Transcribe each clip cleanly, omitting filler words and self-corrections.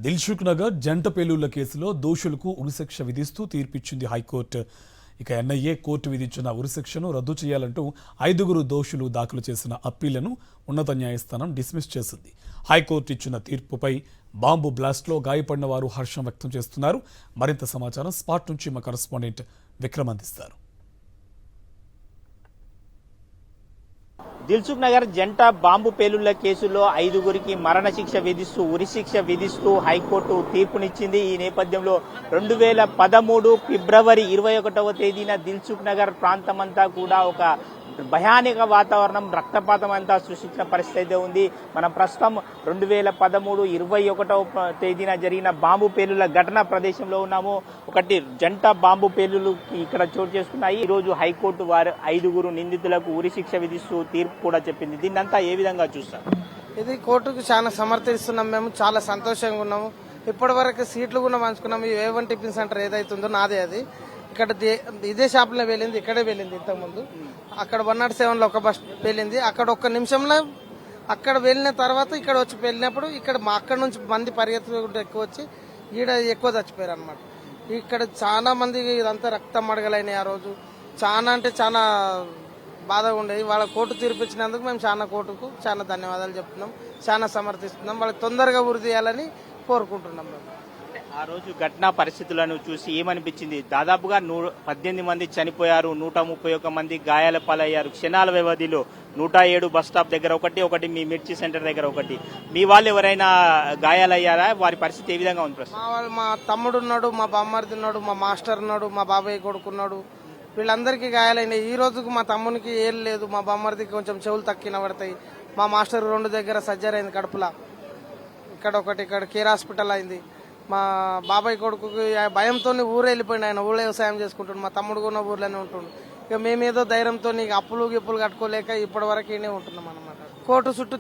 దిల్సుఖ్ నగర్ జంట పేలుళ్ల కేసులో దోషులకు ఉరిశిక్ష విధిస్తూ తీర్పిచ్చింది హైకోర్టు. ఇక ఎన్ఐఏ కోర్టు విధించిన ఉరిశిక్షను రద్దు చేయాలంటూ 5 దోషులు దాఖలు చేసిన అప్పీళ్లను ఉన్నత న్యాయస్థానం డిస్మిస్ చేసింది. హైకోర్టు ఇచ్చిన తీర్పుపై బాంబు బ్లాస్ట్లో గాయపడిన వారు హర్షం వ్యక్తం చేస్తున్నారు. మరింత సమాచారం స్పాట్ నుంచి మా కరెస్పాండెంట్ విక్రమ్ అందిస్తారు. దిల్సుఖ్ నగర్ జంట బాంబు పేలుళ్ల కేసులో 5 మరణశిక్ష విధిస్తూ ఉరిశిక్ష విధిస్తూ హైకోర్టు తీర్పునిచ్చింది. ఈ నేపథ్యంలో 2013 ఫిబ్రవరి 21వ తేదీన దిల్సుఖ్ నగర్ ప్రాంతమంతా కూడా ఒక భయానక వాతావరణం, రక్తపాతం అంతా సృష్టించిన పరిస్థితి అయితే ఉంది. మనం ప్రస్తుతం 2013 21వ తేదీన జరిగిన బాంబు పేలుళ్ల ఘటన ప్రదేశంలో ఉన్నాము. ఒకటి జంట బాంబు పేలుళ్లు ఇక్కడ చోటు చేసుకున్నాయి. ఈ రోజు హైకోర్టు వారు 5 నిందితులకు ఉరిశిక్ష విధిస్తూ తీర్పు కూడా చెప్పింది. దీన్నంతా ఏ విధంగా చూస్తారు? ఇది కోర్టుకు చాలా సమర్థిస్తున్నాం. మేము చాలా సంతోషంగా ఉన్నాము. ఇప్పటి వరకు సీట్లు కూడా పంచుకున్నాము. ఈ A1 టిఫిన్ సెంటర్ ఏదైతుందో నాదే, అది ఇక్కడ ఇదే షాప్లో వెళ్ళింది, ఇక్కడే వెళ్ళింది ఇంతకుముందు. అక్కడ 107లో ఒక బస్ వెళ్ళింది. అక్కడ ఒక్క నిమిషంలో అక్కడ వెళ్ళిన తర్వాత ఇక్కడ వచ్చి వెళ్ళినప్పుడు ఇక్కడ అక్కడ నుంచి మంది పరిగెత్తుకుంటూ ఎక్కువ వచ్చి ఈడ ఎక్కువ చచ్చిపోయారు అనమాట. ఇక్కడ చాలా మంది ఇదంతా రక్తం మడగలైనాయి. ఆ రోజు చాలా అంటే చాలా బాధగా ఉండేది. వాళ్ళ కోర్టు తీర్పిచ్చినందుకు మేము చాలా కోర్టుకు చాలా ధన్యవాదాలు చెప్తున్నాం, చాలా సమర్థిస్తున్నాం. వాళ్ళకి తొందరగా ఉరి తీయాలని కోరుకుంటున్నాం. మేము ఆ రోజు ఘటనా పరిస్థితులను చూసి ఏమనిపించింది? దాదాపుగా 18 మంది చనిపోయారు, 131 మంది గాయాల పాలయ్యారు. క్షణాల వ్యవధిలో 107 బస్ స్టాప్ దగ్గర ఒకటి మీ మిర్చి సెంటర్ దగ్గర ఒకటి. మీ వాళ్ళు ఎవరైనా గాయాలయ్యారా? వారి పరిస్థితి ఏ విధంగా ఉంది? మా తమ్ముడు ఉన్నాడు, మా బామ్మర్ది ఉన్నాడు, మా మాస్టర్ ఉన్నాడు, మా బాబాయ్ కొడుకున్నాడు. వీళ్ళందరికీ గాయాలైనాయి. ఈ రోజుకు మా తమ్మునికి ఏం లేదు, మా బామ్మర్దికి కొంచెం చెవులు తక్కిన పడతాయి. మా మాస్టర్ 2 దగ్గర సర్జరీ అయింది కడుపులా. ఇక్కడ కేర్ హాస్పిటల్ అయింది. మా బాబాయ్ కొడుకుకి భయంతో ఊరు వెళ్ళిపోయింది. ఆయన ఊళ్ళో వ్యవసాయం చేసుకుంటుండు. మా తమ్ముడు కూడా ఊర్లోనే ఉంటుండు. ఇక మేమేదో ధైర్యంతో అప్పులు గిప్పులు కట్టుకోలేక ఇప్పటి వరకు ఈయనే ఉంటున్నాం అనమాట. కోర్టు చుట్టూ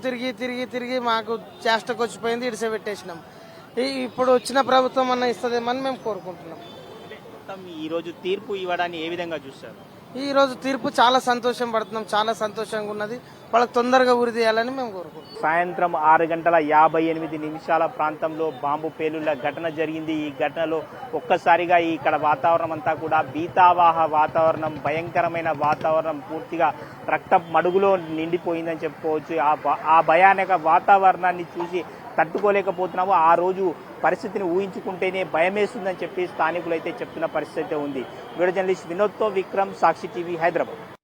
తిరిగి మాకు చేష్టకు వచ్చిపోయింది. ఇడిసే పెట్టేసినాం. ఇప్పుడు వచ్చిన ప్రభుత్వం అన్న ఇస్తుందేమని మేము కోరుకుంటున్నాం. ఈ రోజు తీర్పు ఇవ్వడాన్ని ఏ విధంగా చూస్తారు? ఈ రోజు తీర్పు చాలా సంతోషం పడుతున్నాం, చాలా సంతోషంగా ఉన్నది. వాళ్ళకి తొందరగా ఉరి తీయాలని మేము కోరుకుంటున్నాం. సాయంత్రం 6:58 ప్రాంతంలో బాంబు పేలుళ్ల ఘటన జరిగింది. ఈ ఘటనలో ఒక్కసారిగా ఇక్కడ వాతావరణం అంతా కూడా భీతావాహ వాతావరణం, భయంకరమైన వాతావరణం, పూర్తిగా రక్త మడుగులో నిండిపోయిందని చెప్పుకోవచ్చు. ఆ భయానక వాతావరణాన్ని చూసి తట్టుకోలేకపోతున్నాము. ఆ రోజు పరిస్థితిని ఊహించుకుంటేనే భయమేస్తుందని చెప్పి స్థానికులు అయితే చెప్తున్న పరిస్థితి ఉంది. వీడియో జర్నలిస్ట్ వినోద్తో విక్రమ్, సాక్షి టీవీ, హైదరాబాద్.